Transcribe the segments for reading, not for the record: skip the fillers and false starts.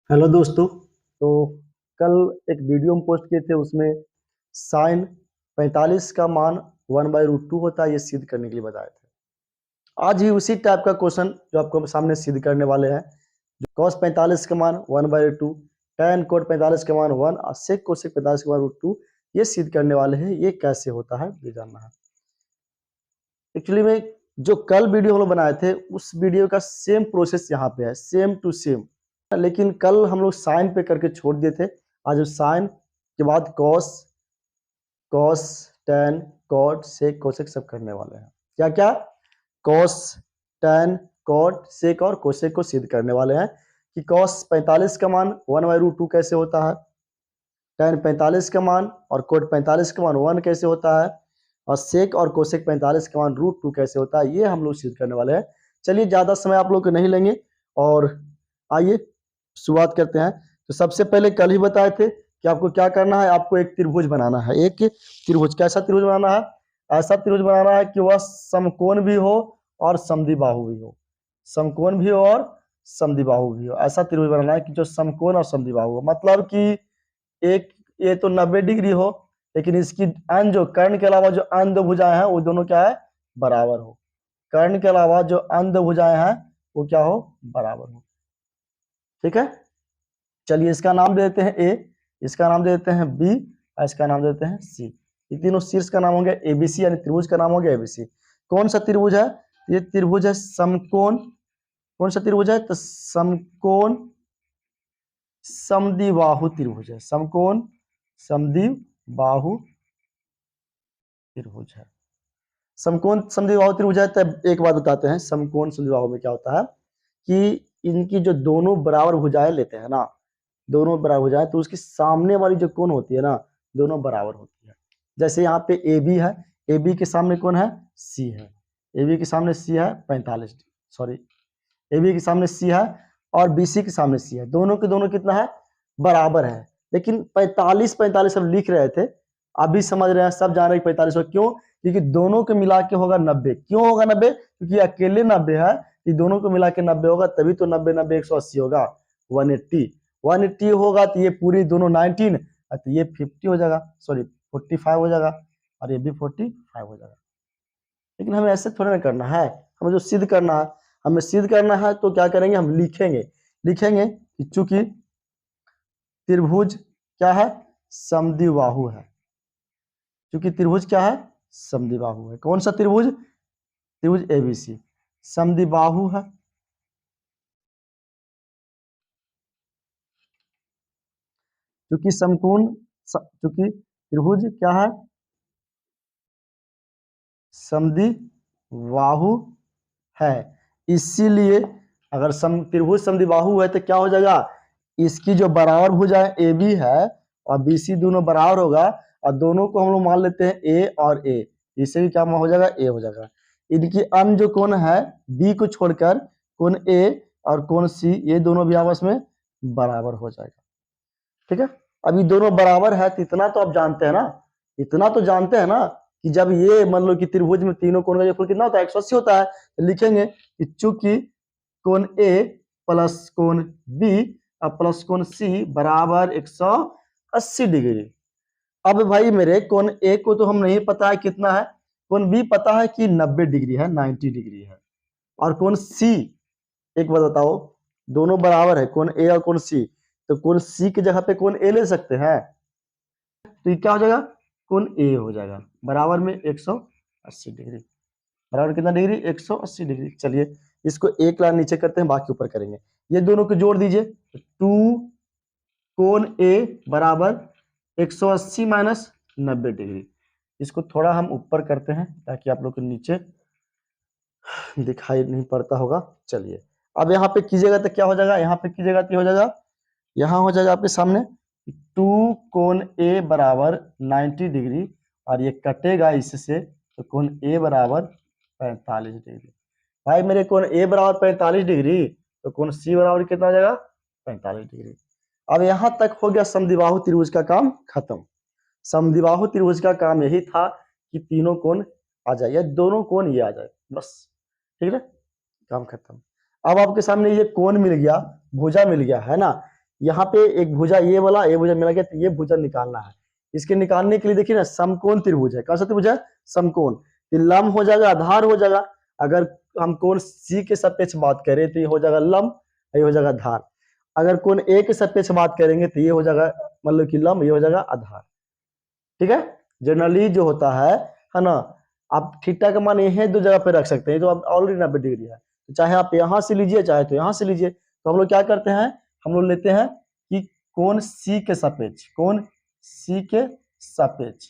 Hello दोस्तों। तो कल एक वीडियो हम पोस्ट किए थे, उसमें साइन 45 का मान 1/√2 होता है, ये सिद्ध करने के लिए बताए थे। आज ही उसी टाइप का क्वेश्चन जो आपको सामने सिद्ध करने वाले हैं, जो कॉस 45 का मान 1/2, tan कोट 45 का मान 1 और सेक कोसेक 45 का मान √2, ये सिद्ध करने वाले हैं। ये कैसे होता है ये जानना है। एक्चुअली में जो कल वीडियो हम लोग बनाए थे, उस वीडियो का सेम प्रोसेस यहाँ पे है, सेम टू सेम। लेकिन कल हम लोग साइन पे करके छोड़ दिए थे। आज साइन के बाद cos, cos, tan, cot, sec, cosec सब करने वाले हैं। क्या क्या? कॉस, टैन, कॉट, सेक और कोसेक को सिद्ध करने वाले हैं कि कॉस 45 का मान 1/√2 कैसे होता है, टैन 45 का मान और कोट 45 का मान 1 कैसे होता है, और सेक और कोसेक 45 का मान √2 कैसे होता है, ये हम लोग सिद्ध करने वाले हैं। चलिए, ज़्यादा समय आप लोग को नहीं लेंगे और आइए शुरुआत करते हैं। तो सबसे पहले कल ही बताए थे कि आपको क्या करना है, आपको एक त्रिभुज बनाना है। एक त्रिभुज, कैसा त्रिभुज बनाना है? ऐसा त्रिभुज बनाना है कि वह समकोण भी हो और समद्विबाहु भी हो। समकोण भी हो और समद्विबाहु भी हो। ऐसा त्रिभुज बनाना है कि जो समकोण और समद्विबाहु हो। मतलब कि एक, ये तो 90 डिग्री हो, लेकिन इसकी अन्य जो कर्ण के अलावा जो अन्य दो भुजाएं हैं वो दोनों क्या है? बराबर हो। कर्ण के अलावा जो अन्य दो भुजाएं हैं वो क्या हो? बराबर हो। ठीक है, चलिए इसका नाम दे देते हैं ए, इसका नाम दे देते हैं बी और इसका नाम दे देते हैं सी। ये तीनों शीर्ष का नाम हो गया एबीसी, यानी त्रिभुज का नाम हो गया एबीसी। कौन सा त्रिभुज है? ये त्रिभुज है समकोण। कौन सा त्रिभुज है? तो समकोण समद्विबाहु त्रिभुज है। समकोण समद्विबाहु त्रिभुज है। समकोण समद्विबाहु त्रिभुज है। तब एक बात बताते हैं, समकोण समद्विबाहु में क्या होता है कि इनकी जो दोनों बराबर भुजाएं लेते हैं ना, दोनों बराबर भुजाएं, तो उसकी सामने वाली जो कोण होती है ना, दोनों बराबर होती है। जैसे यहाँ पे ए बी है, ए बी के सामने कौन है? सी है। ए बी के सामने सी है 45, सॉरी, ए बी के सामने सी है और बी सी के सामने सी है। दोनों के दोनों कितना है? बराबर है। लेकिन 45 45 सब लिख रहे थे, अभी समझ रहे हैं, सब जान रहे हैं 45 क्यों? क्योंकि दोनों के मिला के होगा 90। क्यों होगा 90? क्योंकि अकेले 90 है, ये दोनों को मिला के 90 होगा, तभी तो 90 90 180 होगा। 180 होगा तो ये पूरी दोनों 19, तो ये 50 हो जाएगा, सॉरी 45 हो जाएगा, और ये भी 45 हो जाएगा। लेकिन हमें ऐसे थोड़ा ना करना है, हमें जो सिद्ध करना है, हमें सिद्ध करना है तो क्या करेंगे? हम लिखेंगे, लिखेंगे कि चूंकि त्रिभुज क्या है? समद्विबाहु है। क्योंकि त्रिभुज क्या है? समद्विबाहु है। कौन सा त्रिभुज? त्रिभुज एबीसी समद्विबाहु है। क्योंकि समकोण, क्योंकि त्रिभुज क्या है? समद्विबाहु है। इसीलिए अगर त्रिभुज समद्विबाहु है तो क्या हो जाएगा? इसकी जो बराबर भुजा ए बी है और बी सी दोनों बराबर होगा, और दोनों को हम लोग मान लेते हैं ए और ए, इससे भी क्या हो जाएगा? ए हो जाएगा। इनकी अन्य जो कोण है बी को छोड़कर, कोण ए और कोण सी, ये दोनों भी आपस में बराबर हो जाएगा। ठीक है, अभी दोनों बराबर है तो इतना तो आप जानते हैं ना, इतना तो जानते हैं ना कि जब ये मान लो कि त्रिभुज में तीनों कोण का योगफल कितना होता है? 180 होता है। तो लिखेंगे कि चूंकि कोण ए प्लस कोण बी और प्लस कोण सी बराबर 180 डिग्री। अब भाई मेरे कोण ए को तो हम नहीं पता है कितना है, कोण बी पता है कि 90 डिग्री है, 90 डिग्री है, और कोण सी, एक बात बताओ, दोनों बराबर है कोण ए और कोण सी, तो कोण सी की जगह पे कोण ए ले सकते हैं, तो ये क्या हो जाएगा? कोण ए हो जाएगा बराबर में 180 डिग्री। बराबर कितना डिग्री? 180 डिग्री। चलिए इसको एक लाइन नीचे करते हैं, बाकी ऊपर करेंगे। ये दोनों को जोड़ दीजिए, 2 कोण ए बराबर 180 माइनस 90 डिग्री। इसको थोड़ा हम ऊपर करते हैं ताकि आप लोग को नीचे दिखाई नहीं पड़ता होगा। चलिए अब यहाँ पे कीजिएगा तो क्या हो जाएगा? यहाँ पे कीजिएगा तो हो जाएगा, यहाँ हो जाएगा आपके सामने 2 कोण ए बराबर 90 डिग्री, और ये कटेगा इससे, तो कोण ए बराबर 45 डिग्री। भाई मेरे कोण ए बराबर 45 डिग्री, तो कोण सी बराबर कितना हो जाएगा? 45 डिग्री। अब यहाँ तक हो गया समद्विबाहु त्रिभुज का काम खत्म। समद्विबाहु त्रिभुज का काम यही था कि तीनों कोण आ जाए, या दोनों कोण ये आ जाए, बस। ठीक है, काम खत्म। अब आपके सामने ये कोण मिल गया, भुजा मिल गया है ना, यहाँ पे एक भुजा ये वाला, ये भुजा मिला गया, तो ये भुजा निकालना है। इसके निकालने के लिए देखिए ना, समकोण त्रिभुज है। कौन सा त्रिभुज है? समकोण। तो लंब हो जाएगा, आधार हो जाएगा। अगर हम कोण सी के सापेक्ष बात करें तो ये हो जाएगा लंब, ये हो जाएगा आधार। अगर कोण ए के सापेक्ष बात करेंगे तो ये हो जाएगा मतलब कि लंब, ये हो जाएगा आधार। ठीक है, जनरली जो होता है ना, आप थीटा का मान यह दो जगह पे रख सकते हैं, तो आप ऑलरेडी 90 डिग्री है, तो चाहे आप यहां से लीजिए चाहे तो यहां से लीजिए। तो हम लोग क्या करते हैं, हम लोग लेते हैं कि कोण सी के सापेक्ष, कोण सी के सापेक्ष,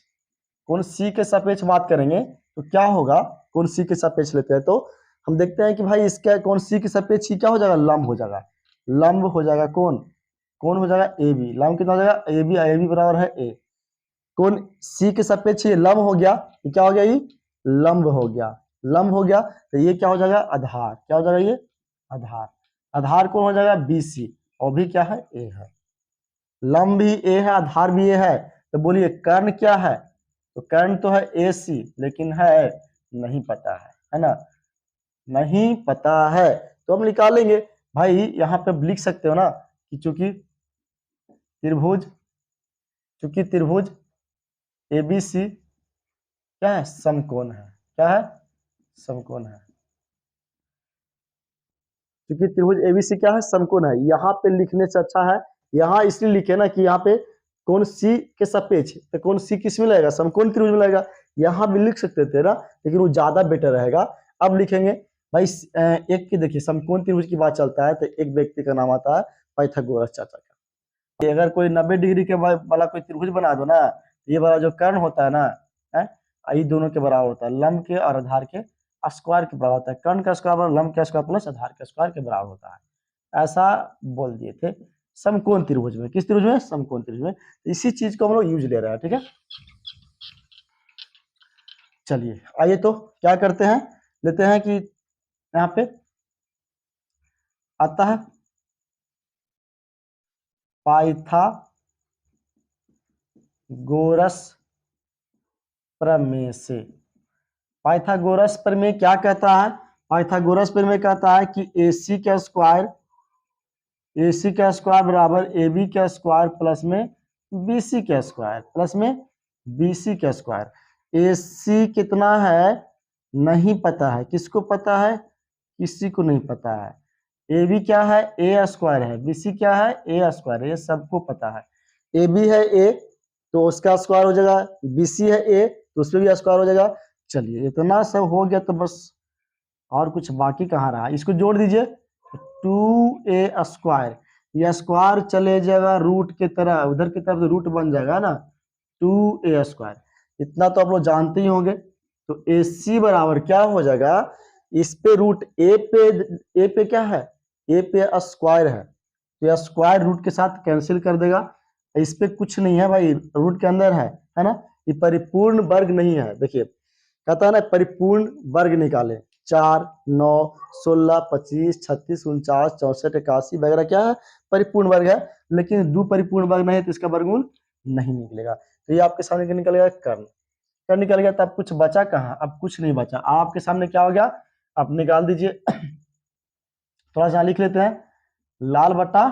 कोण सी के सापेक्ष बात करेंगे तो क्या होगा, कोण सी के सापेक्ष लेते हैं तो हम देखते हैं कि भाई इसका कोण सी के सापेक्ष क्या हो जाएगा, लंब हो जाएगा। लंब हो जाएगा कोण, कोण हो जाएगा ए बी, लंब कितना हो जाएगा ए बी, ए बी बराबर है ए। कोण सी के सापेक्ष ये लंब हो गया, ये क्या हो गया, ये लंब हो गया। लंब हो गया तो ये क्या हो जाएगा, आधार। क्या हो जाएगा, ये आधार। आधार कौन हो जाएगा, बीसी, और भी क्या है, ए है। लंब भी ए है, आधार भी ए है, तो बोलिए कर्ण क्या है, तो कर्ण तो है ए सी, लेकिन है नहीं पता है ना, नहीं पता है। तो हम निकालेंगे भाई, यहाँ पे लिख सकते हो ना कि चूंकि त्रिभुज एबीसी क्या है, समकोण है। क्या है, समकोण है। क्योंकि त्रिभुज एबीसी क्या है, समकोण है। यहाँ पे लिखने से अच्छा है, यहाँ इसलिए लिखे ना कि यहाँ पे कोण सी के सापेक्ष, तो कोण सी किस में लगेगा, समकोण त्रिभुज में लगेगा। यहाँ भी लिख सकते थे ना, लेकिन वो ज्यादा बेटर रहेगा। अब लिखेंगे भाई एक की, देखिए समकोण त्रिभुज की बात चलता है तो एक व्यक्ति का नाम आता है पाइथागोरस चाचा का। अगर कोई 90 डिग्री के वाला कोई त्रिभुज बना दो ना, ये वाला जो कर्ण होता है ना, ये दोनों के बराबर होता है, लंब के और आधार के स्क्वायर के बराबर होता है। कर्ण का स्क्वायर बराबर लंब का स्क्वायर प्लस आधार का स्क्वायर के बराबर होता है, ऐसा बोल दिए थे समकोण त्रिभुज में। किस त्रिभुज में, समकोण त्रिभुज में। इसी चीज को हम लोग यूज ले रहे हैं। ठीक है, चलिए आइए तो क्या करते हैं, लेते हैं कि यहाँ पे आता है पाइथागोरस प्रमेय से। पाइथागोरस प्रमेय क्या कहता है, पाइथागोरस प्रमेय कहता है कि AC का स्क्वायर बराबर AB का स्क्वायर प्लस में BC का स्क्वायर, प्लस में BC का स्क्वायर। AC कितना है नहीं पता है, किसको पता है, किसी को नहीं पता है। AB क्या है, A स्क्वायर है, BC क्या है, A स्क्वायर है, ये सबको पता है। AB है A तो उसका स्क्वायर हो जाएगा, BC है A तो उसमें भी स्क्वायर हो जाएगा। चलिए इतना सब हो गया तो बस और कुछ बाकी कहाँ रहा, इसको जोड़ दीजिए, 2A स्क्वायर, यह स्क्वायर चले जाएगा रूट के तरह, उधर की तरफ रूट बन जाएगा ना, 2A स्क्वायर। इतना तो आप लोग जानते ही होंगे। तो AC बराबर क्या हो जाएगा, इस पे रूट ए पे क्या है, ए पे स्क्वायर है, तो यह स्क्वायर रूट के साथ कैंसिल कर देगा। इस पे कुछ नहीं है भाई, रूट के अंदर है ना, ये परिपूर्ण वर्ग नहीं है। देखिए कहता है ना परिपूर्ण वर्ग निकाले, 4, 9, 16, 25, 36, 49, 64, 81 वगैरह क्या है, परिपूर्ण वर्ग है। लेकिन दो परिपूर्ण वर्ग नहीं है तो इसका वर्गमूल नहीं निकलेगा। तो ये आपके सामने क्या निकलेगा, कर्ण। कर्ण निकल गया, तब कुछ बचा कहाँ, अब कुछ नहीं बचा। आपके सामने क्या हो गया, आप निकाल दीजिए। थोड़ा सा लिख लेते हैं, लाल बटा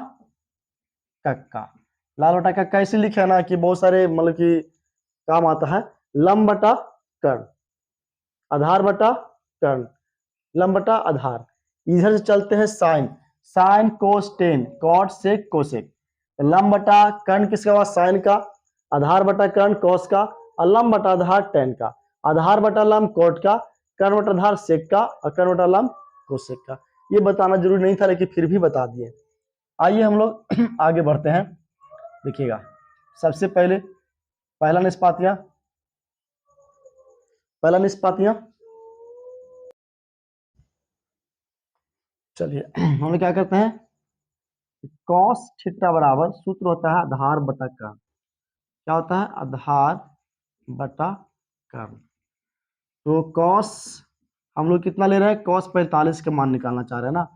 कक्का। लाल बटा कक्का ऐसे लिखे ना कि बहुत सारे मतलब कि काम आता है। लंब बटा कर्ण, आधार बटा कर्ण, लंब बटा आधार। इधर से चलते हैं sine, sine cos tan, cot sec cosec. लंब बटा कर्ण किसका हुआ, साइन का, आधार बटा कर्ण कॉस का, और लंब बटा आधार टेन का, आधार बटा लंब कोट का, कर्ण बटा आधार सेक का, और कर्ण बटा लंब कोसेक का। ये बताना जरूरी नहीं था लेकिन फिर भी बता दिए। आइए हम लोग आगे बढ़ते हैं। देखिएगा सबसे पहले पहला निष्पातियां, चलिए हम लोग क्या करते हैं, कॉस थीटा बराबर सूत्र होता है आधार बटा कर्ण। क्या होता है, आधार बटा कर्ण। तो कॉस हम लोग कितना ले रहे हैं, कॉस 45 का मान निकालना चाह रहे हैं ना,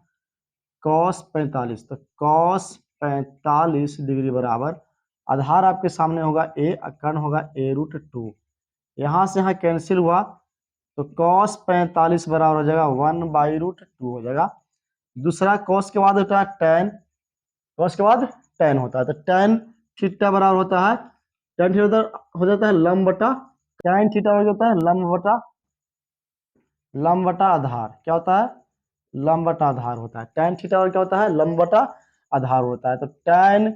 कॉस 45। तो कॉस 45 डिग्री बराबर आधार आपके सामने होगा a, कर्ण होगा a√2। यहाँ से यहाँ कैंसिल हुआ तो कॉस 45 बराबर हो जाएगा 1/√2 हो जाएगा। दूसरा कॉस के बाद होता है टेन, कॉस के बाद tan होता है। तो tan थीटा बराबर होता है, tan थीटा हो जाता है लंब बटा, tan थीटा हो जाता है लंब बटा आधार। क्या होता है? लंब बटा आधार होता है। tan थीटा और क्या होता है? लंब बटा आधार होता है। तो tan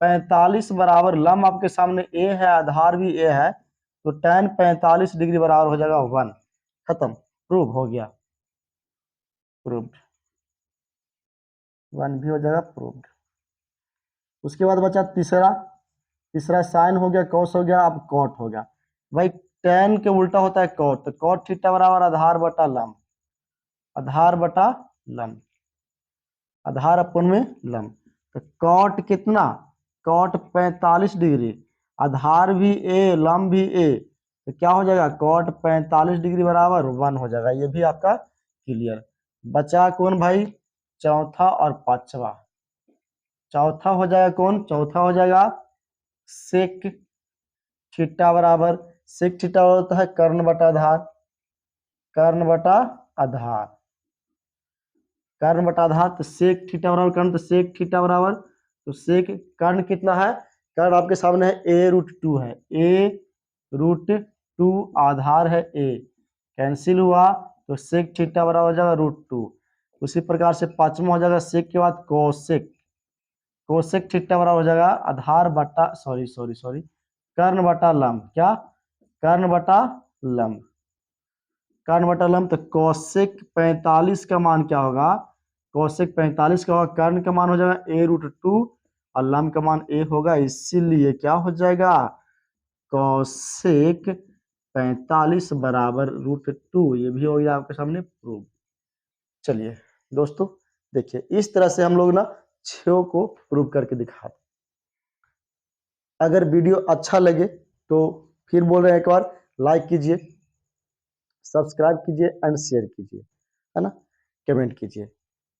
45 बराबर, लंब आपके सामने a है, आधार भी a है, तो tan 45 डिग्री बराबर हो जाएगा 1। खत्म, प्रूव हो गया, प्रूव्ड, 1 भी हो जाएगा, प्रूव्ड। उसके बाद बचा तीसरा साइन हो गया, कॉस हो गया, अब कॉट हो गया। भाई tan के उल्टा होता है कॉट, तो कॉट थीटा बराबर आधार बटा लंब, आधार बटा लंब, आधार अपन में लंब। तो कॉट कितना? कॉट 45 डिग्री, आधार भी a, लंब भी a, तो क्या हो जाएगा? कॉट 45 डिग्री बराबर 1 हो जाएगा। ये भी आपका क्लियर। बचा कौन भाई? चौथा और पांचवा। चौथा हो जाएगा कौन? चौथा हो जाएगा सेक थीटा बराबर, सेक थीटा होता है कर्ण बटा आधार, कर्ण बटा आधार, कर्ण बटा आधार। तो सेक थीटा बराबर कर्ण, तो सेक थीटा बराबर, तो सेक कर्ण कितना है? कर्ण आपके सामने है a√2 है, a√2, आधार है a, कैंसिल हुआ, तो सेक थीटा बराबर हो जाएगा √2। उसी प्रकार से पांचवा हो जाएगा सेक के बाद कोसेक, कोसेक थीटा बराबर हो जाएगा आधार बटा सॉरी कर्ण बटा लंब। क्या? कर्ण बटा लंब, कर्ण बटा लंब। तो कोसेक 45 का मान क्या होगा? कोसेक 45 का होगा, कर्ण का मान हो जाएगा a√2 और लंब का मान a होगा, इसीलिए क्या हो जाएगा? कोसेक 45 बराबर √2। ये भी हो गया आपके सामने प्रूव। चलिए दोस्तों देखिए, इस तरह से हम लोग ना 6 को प्रूव करके दिखाते। अगर वीडियो अच्छा लगे तो फिर बोल रहे हैं एक बार लाइक कीजिए, सब्सक्राइब कीजिए एंड शेयर कीजिए, है ना, कमेंट कीजिए।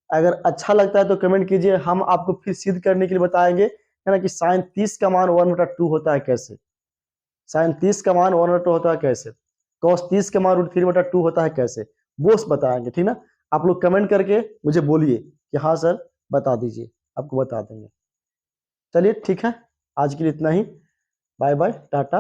अगर अच्छा लगता है तो कमेंट कीजिए, हम आपको फिर सिद्ध करने के लिए बताएंगे, है ना, कि साइन 30 का मान 1/2 होता है कैसे, साइन 30 का मान 1/2 होता है कैसे, कॉस 30 का मान √3/2 होता है कैसे, वो बताएंगे। ठीक ना, आप लोग कमेंट करके मुझे बोलिए कि हाँ सर बता दीजिए, आपको बता देंगे। चलिए ठीक है, आज के लिए इतना ही। Bye bye, Tata.